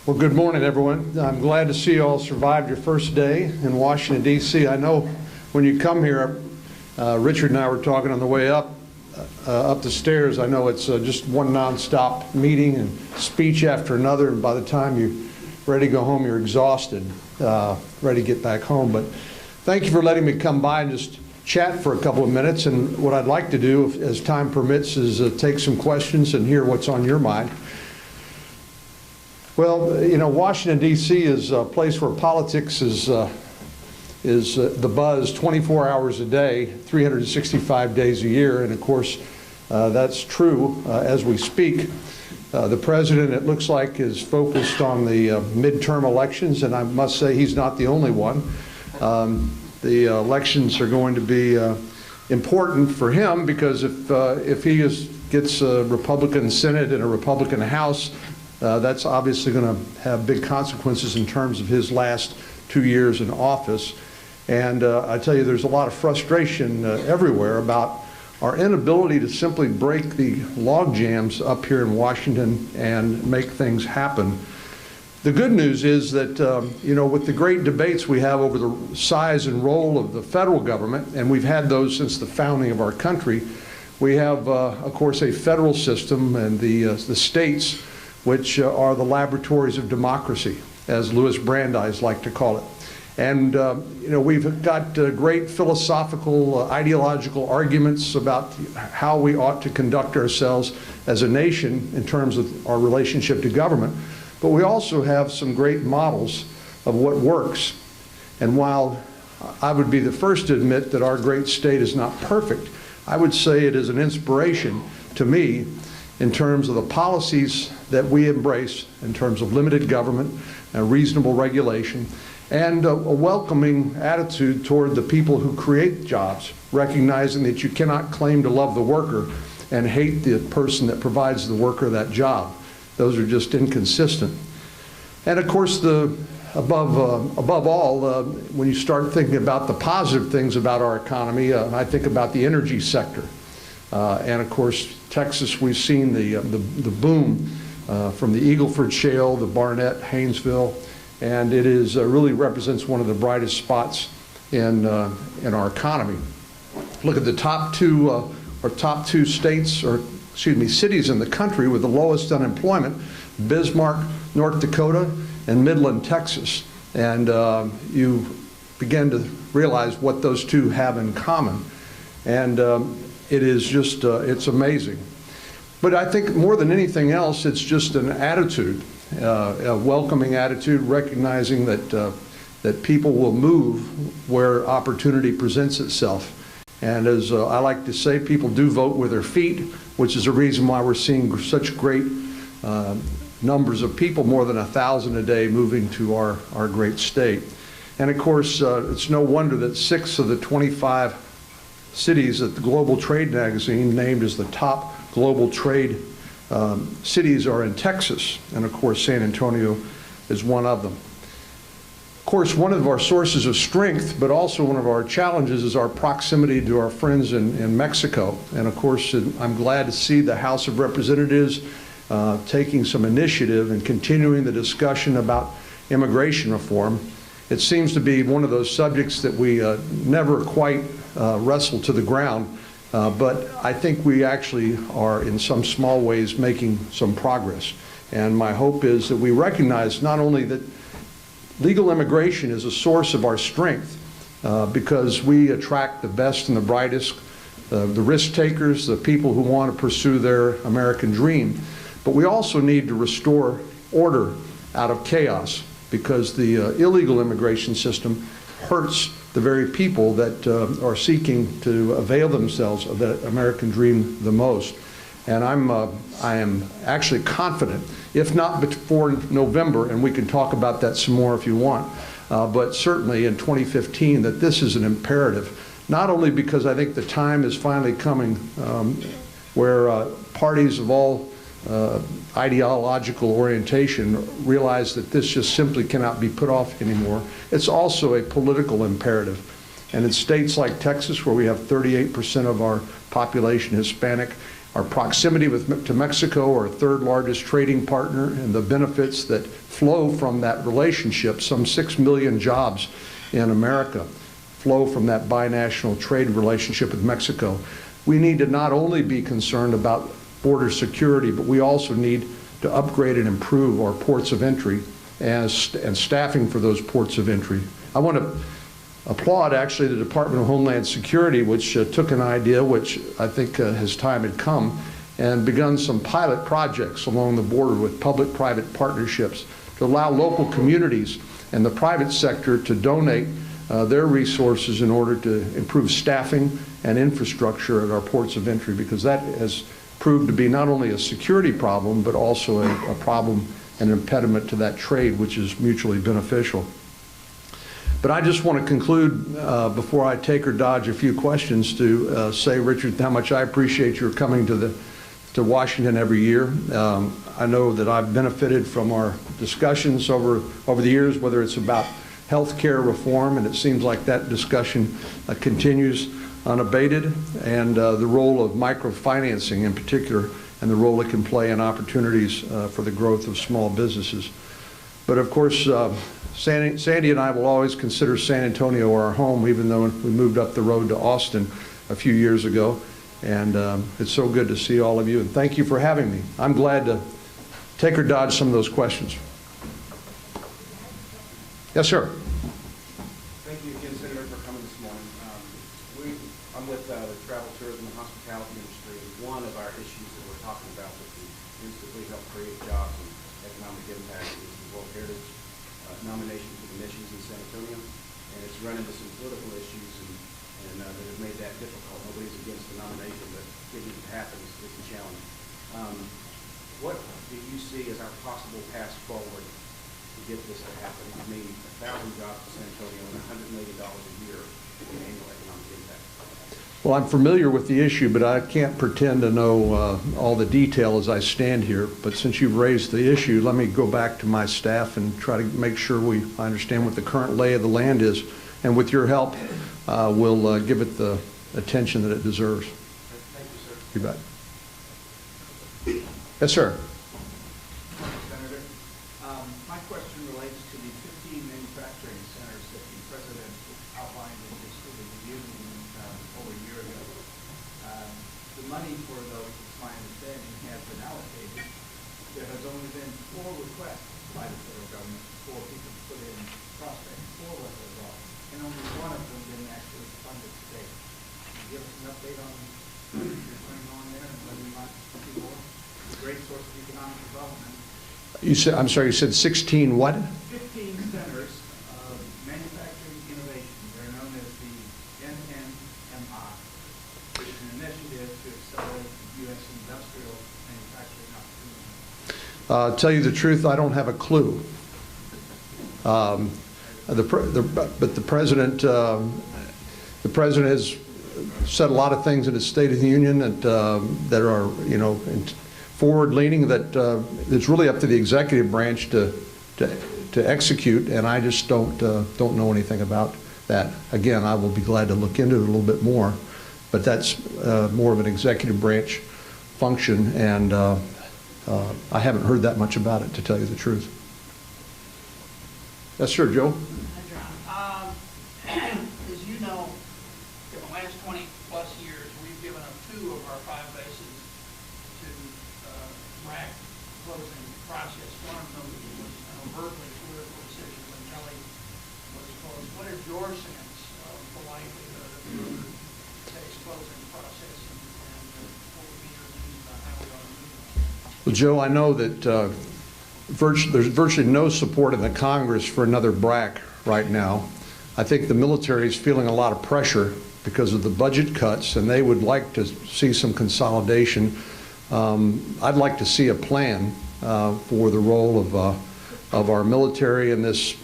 Well, good morning, everyone. I'm glad to see you all survived your first day in Washington, D.C. I know when you come here, Richard and I were talking on the way up the stairs. I know it's just one nonstop meeting and speech after another, and by the time you're ready to go home, you're exhausted, ready to get back home. But thank you for letting me come by and just chat for a couple of minutes. And what I'd like to do, as time permits, is take some questions and hear what's on your mind. Well, you know, Washington, D.C. is a place where politics is the buzz 24 hours a day, 365 days a year. And of course, that's true as we speak. The president, it looks like, is focused on the midterm elections, and I must say he's not the only one. The elections are going to be important for him because if he gets a Republican Senate and a Republican House, that's obviously going to have big consequences in terms of his last 2 years in office. And I tell you, there's a lot of frustration everywhere about our inability to simply break the log jams up here in Washington and make things happen. The good news is that, you know, with the great debates we have over the size and role of the federal government, and we've had those since the founding of our country, we have, of course, a federal system and the states, which are the laboratories of democracy, as Louis Brandeis liked to call it. And you know, we've got great philosophical, ideological arguments about how we ought to conduct ourselves as a nation in terms of our relationship to government. But we also have some great models of what works. And while I would be the first to admit that our great state is not perfect, I would say it is an inspiration to me in terms of the policies that we embrace in terms of limited government and reasonable regulation, and a welcoming attitude toward the people who create jobs, recognizing that you cannot claim to love the worker and hate the person that provides the worker that job. Those are just inconsistent. And of course, above all, when you start thinking about the positive things about our economy, I think about the energy sector. And of course, Texas, we've seen the boom from the Eagle Ford Shale, the Barnett, Haynesville, and it is really represents one of the brightest spots in our economy. Look at the top two states, or excuse me, cities in the country with the lowest unemployment: Bismarck, North Dakota, and Midland, Texas. And you begin to realize what those two have in common. And it is just, it's amazing. But I think more than anything else, it's just an attitude, a welcoming attitude, recognizing that people will move where opportunity presents itself. And as I like to say, people do vote with their feet, which is a reason why we're seeing such great numbers of people, more than 1,000 a day, moving to our great state. And of course, it's no wonder that 6 of the 25 cities that the Global Trade magazine named as the top global trade cities are in Texas, and of course San Antonio is one of them. Of course, one of our sources of strength, but also one of our challenges, is our proximity to our friends in Mexico. And of course, I'm glad to see the House of Representatives taking some initiative and continuing the discussion about immigration reform. It seems to be one of those subjects that we never quite wrestle to the ground. But I think we actually are, in some small ways, making some progress. And my hope is that we recognize not only that legal immigration is a source of our strength, because we attract the best and the brightest, the risk takers, the people who want to pursue their American dream, but we also need to restore order out of chaos, because the illegal immigration system hurts the very people that are seeking to avail themselves of the American dream the most. And I am actually confident, if not before November, and we can talk about that some more if you want, but certainly in 2015, that this is an imperative, not only because I think the time is finally coming where parties of all ideological orientation realize that this just simply cannot be put off anymore. It's also a political imperative. And in states like Texas, where we have 38% of our population Hispanic, our proximity to Mexico, our third largest trading partner, and the benefits that flow from that relationship. Some 6 million jobs in America flow from that binational trade relationship with Mexico. We need to not only be concerned about border security, but we also need to upgrade and improve our ports of entry and staffing for those ports of entry. I want to applaud actually the Department of Homeland Security, which took an idea which I think his time had come and begun some pilot projects along the border with public-private partnerships to allow local communities and the private sector to donate their resources in order to improve staffing and infrastructure at our ports of entry, because that has proved to be not only a security problem, but also a problem and impediment to that trade, which is mutually beneficial. But I just want to conclude before I take or dodge a few questions to say, Richard, how much I appreciate your coming to Washington every year. I know that I've benefited from our discussions over the years, whether it's about health care reform, and it seems like that discussion continues unabated, and the role of microfinancing in particular, and the role it can play in opportunities for the growth of small businesses. But of course, Sandy and I will always consider San Antonio our home, even though we moved up the road to Austin a few years ago. And it's so good to see all of you, and thank you for having me. I'm glad to take or dodge some of those questions. Yes, sir. Thank you again, Senator, for coming this morning. I'm with the travel, tourism, and hospitality industry. One of our issues that we're talking about that can instantly help create jobs and economic impact is the World Heritage nomination for the missions in San Antonio, and it's run into some political issues and that have made that difficult. Nobody's against the nomination, but getting it to happen is a challenge. What do you see as our possible path forward to get this to happen? It would mean 1,000 jobs to San Antonio and $100 million a year in annual economic impact. Well, I'm familiar with the issue, but I can't pretend to know all the detail as I stand here. But since you've raised the issue, let me go back to my staff and try to make sure I understand what the current lay of the land is. And with your help, we'll give it the attention that it deserves. Thank you, sir. You bet. Yes, sir. Senator, my question relates to the 15 manufacturing centers that the President outlined in his State of the Union over a year ago. The money for those, it's my understanding, has been allocated. There has only been 4 requests by the federal government for people to put in prospects for what those are, and only one of them been actually funded today. Can you give us an update on what's going on there and whether we might see more? It's a great source of economic development. You said, I'm sorry, you said 16 what? 15 centers of manufacturing innovation. They're known as the NNMI. It's an initiative to accelerate U.S. industrial manufacturing opportunities. Tell you the truth, I don't have a clue. But the president has said a lot of things in his State of the Union that are, forward-leaning. That it's really up to the executive branch to execute, and I just don't know anything about that. Again, I will be glad to look into it a little bit more, but that's more of an executive branch function, and I haven't heard that much about it, to tell you the truth. Yes, sir, Joe. John, as you know, in the last 20+ years, we've given up 2 of our 5 bases to RAC closing process. One of them was an overtly political decision when Kelly was closed. What is your sense of the likelihood of the state's closing process, and what would be your views about how we ought to move on? Well, Joe, I know that there's virtually no support in the Congress for another BRAC right now. I think the military is feeling a lot of pressure because of the budget cuts, and they would like to see some consolidation. I'd like to see a plan for the role of our military in this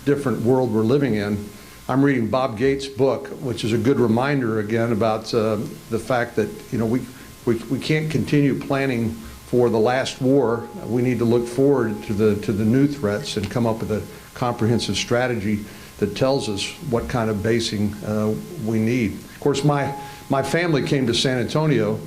different world we're living in. I'm reading Bob Gates' book, which is a good reminder again about the fact that we can't continue planning for the last war. We need to look forward to the new threats and come up with a comprehensive strategy that tells us what kind of basing we need. Of course, my family came to San Antonio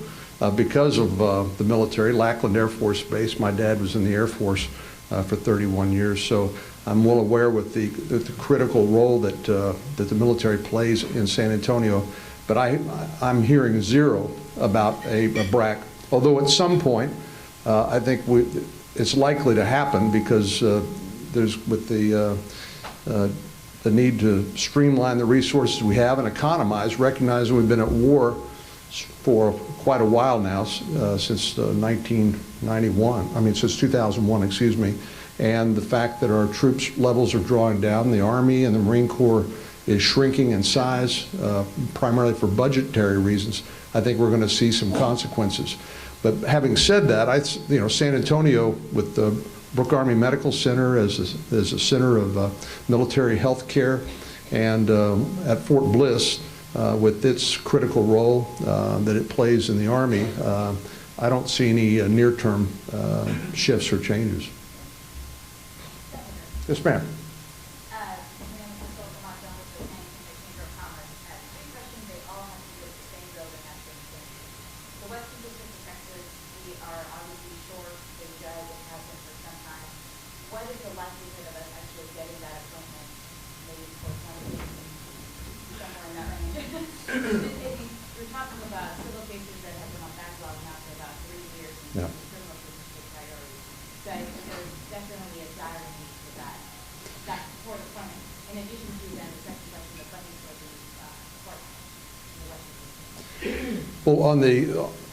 because of the military. Lackland Air Force Base. My dad was in the Air Force for 31 years, so I'm well aware with the critical role that the military plays in San Antonio. But I'm hearing zero about a BRAC. Although at some point, I think it's likely to happen because there's with the need to streamline the resources we have and economize, recognize we've been at war for quite a while now, since 1991, I mean since 2001, excuse me, and the fact that our troops levels are drawing down, the Army and the Marine Corps is shrinking in size, primarily for budgetary reasons. I think we're going to see some consequences. But having said that, San Antonio with the Brooke Army Medical Center as a center of military health care, and at Fort Bliss with its critical role that it plays in the Army, I don't see any near-term shifts or changes. Yes, ma'am. What is the likelihood of us actually getting that appointment maybe for 2018, somewhere in that range? We're talking about civil cases that have been on backlog now for about 3 years, and criminal cases are priority. So there's definitely a dire need for that support appointment. In addition to then the second question, the funding for the courthouse in the Washington. Well,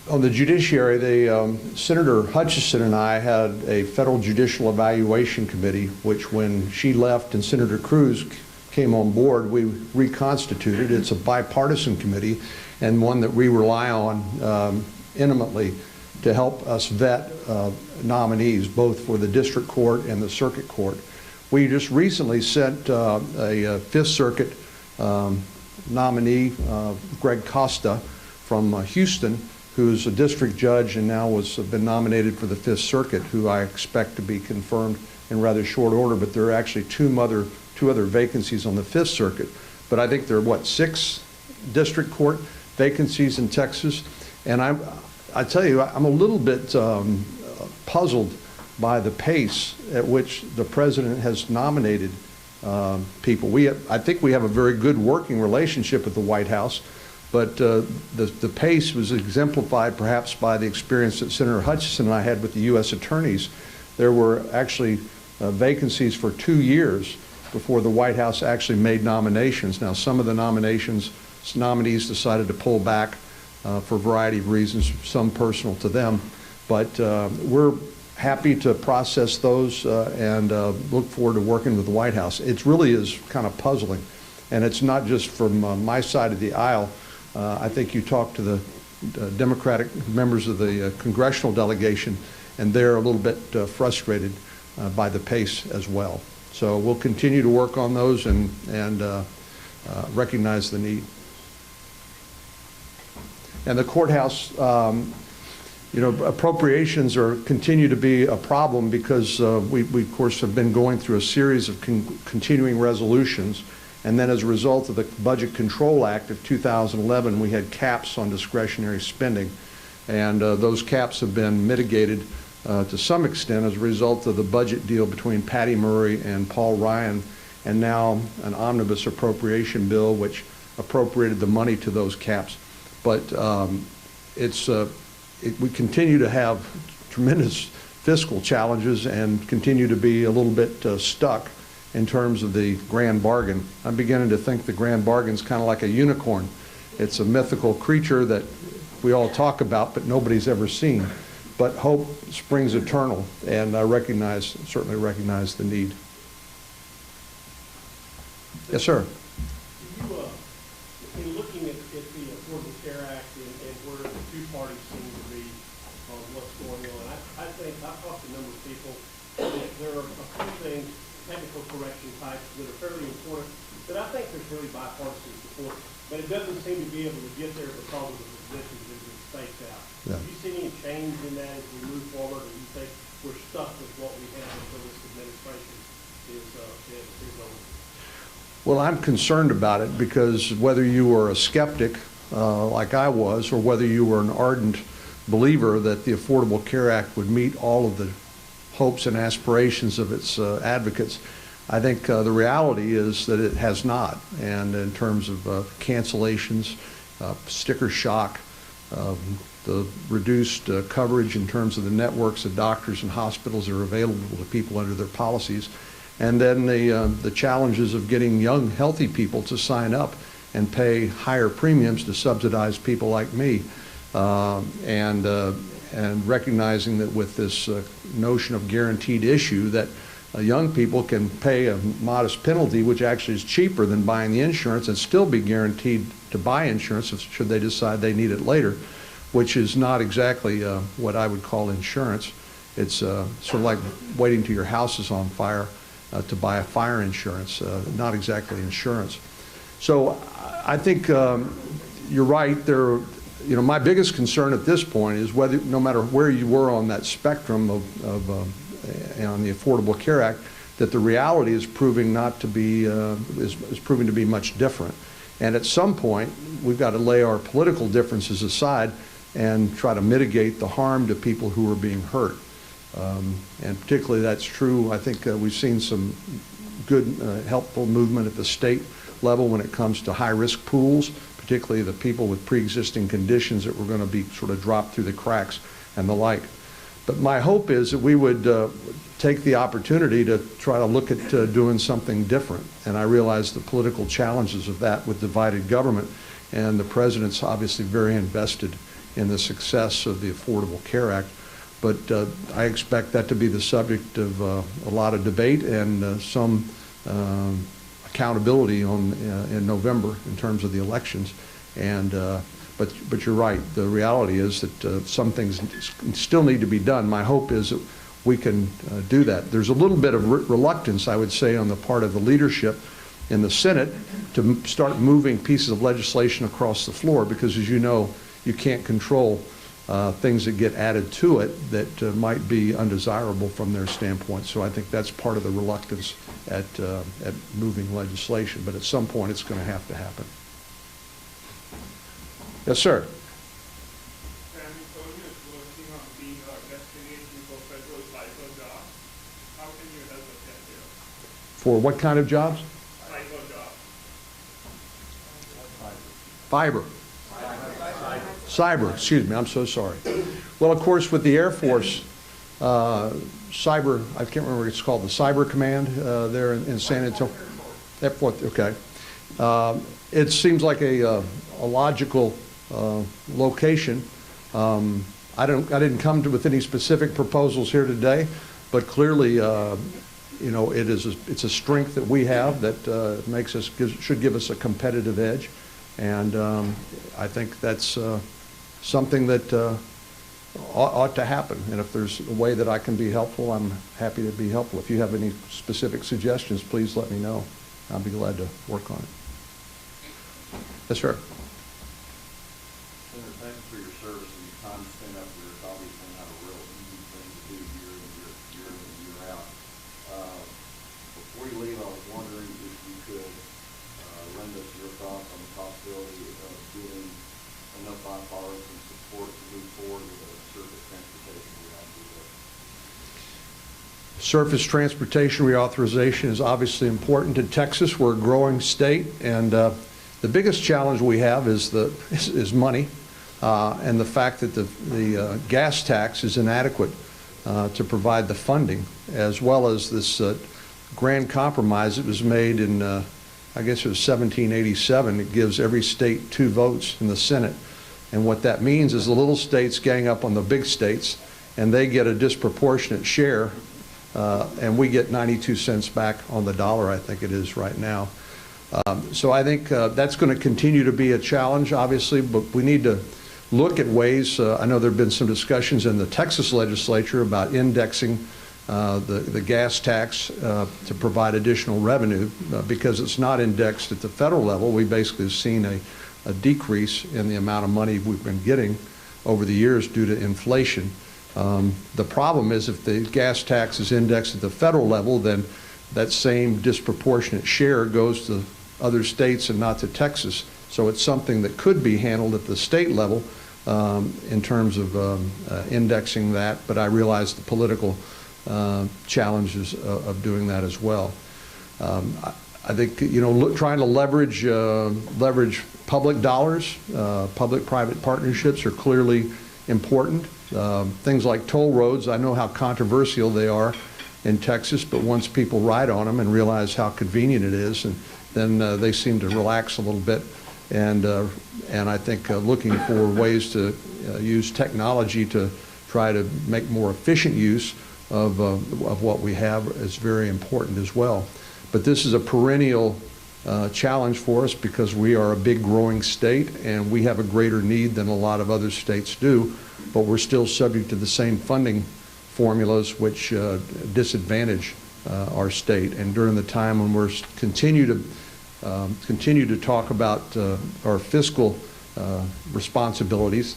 on the judiciary, Senator Hutchison and I had a federal judicial evaluation committee, which when she left and Senator Cruz came on board, we reconstituted. It's a bipartisan committee and one that we rely on intimately to help us vet nominees, both for the district court and the circuit court. We just recently sent a Fifth Circuit nominee, Greg Costa from Houston, who's a district judge and now has been nominated for the Fifth Circuit, who I expect to be confirmed in rather short order. But there are actually two other vacancies on the Fifth Circuit. But I think there are, 6 district court vacancies in Texas. And I tell you, I'm a little bit puzzled by the pace at which the president has nominated people. I think we have a very good working relationship with the White House. But the pace was exemplified perhaps by the experience that Senator Hutchison and I had with the U.S. attorneys. There were actually vacancies for 2 years before the White House actually made nominations. Now, some of the nominees decided to pull back for a variety of reasons, some personal to them. But we're happy to process those and look forward to working with the White House. It really is kind of puzzling. And it's not just from my side of the aisle. I think you talk to the Democratic members of the congressional delegation, and they're a little bit frustrated by the pace as well. So we'll continue to work on those and recognize the need. And the courthouse, appropriations continue to be a problem because we of course have been going through a series of continuing resolutions. And then as a result of the Budget Control Act of 2011, we had caps on discretionary spending. And those caps have been mitigated to some extent as a result of the budget deal between Patty Murray and Paul Ryan, and now an omnibus appropriation bill which appropriated the money to those caps. But we continue to have tremendous fiscal challenges and continue to be a little bit stuck in terms of the grand bargain. I'm beginning to think the grand bargain is kind of like a unicorn. It's a mythical creature that we all talk about, but nobody's ever seen. But hope springs eternal, and I certainly recognize the need. Yes, sir. In looking at the Affordable Care Act and where the two parties seem to be on what's going on, I think I've talked to a number of people. There are a few things, technical correction types, that are fairly important that I think there's really bipartisan support, but it doesn't seem to be able to get there because of the positions that have been staked out. Yeah. Do you see any change in that as we move forward, or do you think we're stuck with what we have until this administration is over? Well, I'm concerned about it because whether you were a skeptic like I was, or whether you were an ardent believer that the Affordable Care Act would meet all of the hopes and aspirations of its advocates. I think the reality is that it has not, and in terms of cancellations, sticker shock, the reduced coverage in terms of the networks of doctors and hospitals that are available to people under their policies, and then the challenges of getting young, healthy people to sign up and pay higher premiums to subsidize people like me, and recognizing that with this notion of guaranteed issue that young people can pay a modest penalty, which actually is cheaper than buying the insurance, and still be guaranteed to buy insurance should they decide they need it later, which is not exactly what I would call insurance. It's sort of like waiting till your house is on fire to buy a fire insurance, not exactly insurance. So I think you're right. My biggest concern at this point is whether, no matter where you were on that spectrum on the Affordable Care Act, that the reality is proving not to be is proving to be much different. And at some point, we've got to lay our political differences aside and try to mitigate the harm to people who are being hurt. And particularly that's true. I think we've seen some good, helpful movement at the state level when it comes to high-risk pools, particularly the people with pre-existing conditions that were going to be sort of dropped through the cracks and the like. But my hope is that we would take the opportunity to try to look at doing something different. And I realize the political challenges of that with divided government, and the President's obviously very invested in the success of the Affordable Care Act. But I expect that to be the subject of a lot of debate and some accountability in November in terms of the elections. And but you're right. The reality is that some things still need to be done. My hope is that we can do that. There's a little bit of reluctance, I would say, on the part of the leadership in the Senate to start moving pieces of legislation across the floor, because, as you know, you can't control things that get added to it that might be undesirable from their standpoint. So I think that's part of the reluctance at moving legislation. But at some point, it's going to have to happen. Yes, sir. San Antonio is working on being a destination for federal cyber jobs. How can you help us get there? For what kind of jobs? Cyber jobs. Fiber. Cyber, excuse me, I'm so sorry. Well, of course, with the Air Force, cyber, I can't remember what it's called, the Cyber Command there in San Antonio. Airport, okay. It seems like a logical location. I didn't come with any specific proposals here today, but clearly, it's a strength that we have that should give us a competitive edge, and I think that's something that ought to happen. And if there's a way that I can be helpful, I'm happy to be helpful. If you have any specific suggestions, please let me know. I'll be glad to work on it. Yes, sir. Senator, thank you for your service and your time spent up here. It's obviously not a real easy thing to do year in and year out. Before you leave, I was wondering if you could lend us your thoughts on the possibility of getting enough bipartisan support to move forward with a surface transportation reauthorization. Surface transportation reauthorization is obviously important to Texas. We're a growing state, and the biggest challenge we have is money, and the fact that the gas tax is inadequate to provide the funding, as well as this grand compromise that was made in, I guess it was 1787. It gives every state 2 votes in the Senate. And what that means is the little states gang up on the big states, and they get a disproportionate share, and we get 92 cents back on the dollar, I think it is right now. So I think that's going to continue to be a challenge, obviously, but we need to look at ways. I know there have been some discussions in the Texas legislature about indexing the gas tax to provide additional revenue, because it's not indexed at the federal level. We basically have seen a decrease in the amount of money we've been getting over the years due to inflation. The problem is if the gas tax is indexed at the federal level, then that same disproportionate share goes to other states and not to Texas. So it's something that could be handled at the state level, in terms of indexing that, but I realize the political challenges of doing that as well. I think, you know, trying to leverage public dollars, public-private partnerships are clearly important. Things like toll roads, I know how controversial they are in Texas, but once people ride on them and realize how convenient it is, and then they seem to relax a little bit. And I think looking for ways to use technology to try to make more efficient use of what we have is very important as well. But this is a perennial challenge for us because we are a big growing state and we have a greater need than a lot of other states do, but we're still subject to the same funding formulas which disadvantage our state. And during the time when we're continue to talk about our fiscal responsibilities,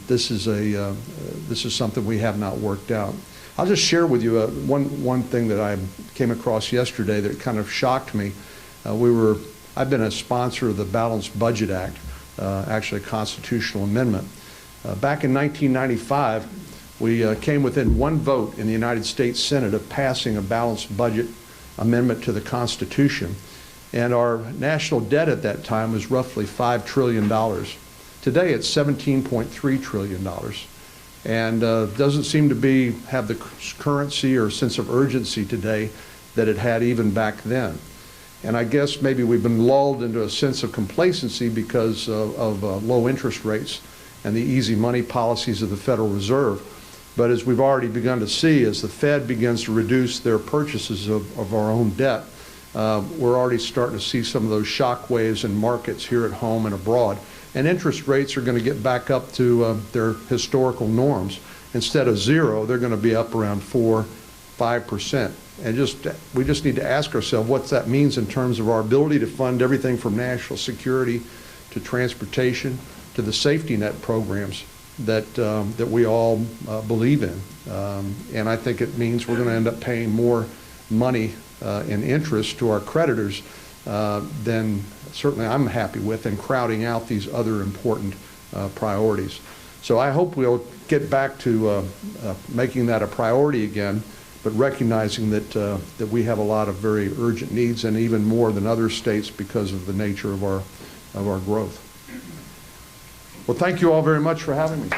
this is something we have not worked out. I'll just share with you one thing that I came across yesterday that kind of shocked me. I've been a sponsor of the Balanced Budget Act, actually a constitutional amendment. Back in 1995, we came within one vote in the United States Senate of passing a balanced budget amendment to the Constitution. And our national debt at that time was roughly $5 trillion. Today it's $17.3 trillion. And doesn't seem to have the currency or sense of urgency today that it had even back then. And I guess maybe we've been lulled into a sense of complacency because of low interest rates and the easy money policies of the Federal Reserve. But as we've already begun to see, as the Fed begins to reduce their purchases of our own debt, we're already starting to see some of those shock waves in markets here at home and abroad. And interest rates are going to get back up to their historical norms. Instead of 0, they're going to be up around 4–5%. And we just need to ask ourselves what that means in terms of our ability to fund everything from national security to transportation to the safety net programs that we all believe in. And I think it means we're going to end up paying more money in interest to our creditors than certainly I'm happy with, and crowding out these other important priorities. So I hope we'll get back to making that a priority again, but recognizing that we have a lot of very urgent needs, and even more than other states because of the nature of our growth. Well, thank you all very much for having me.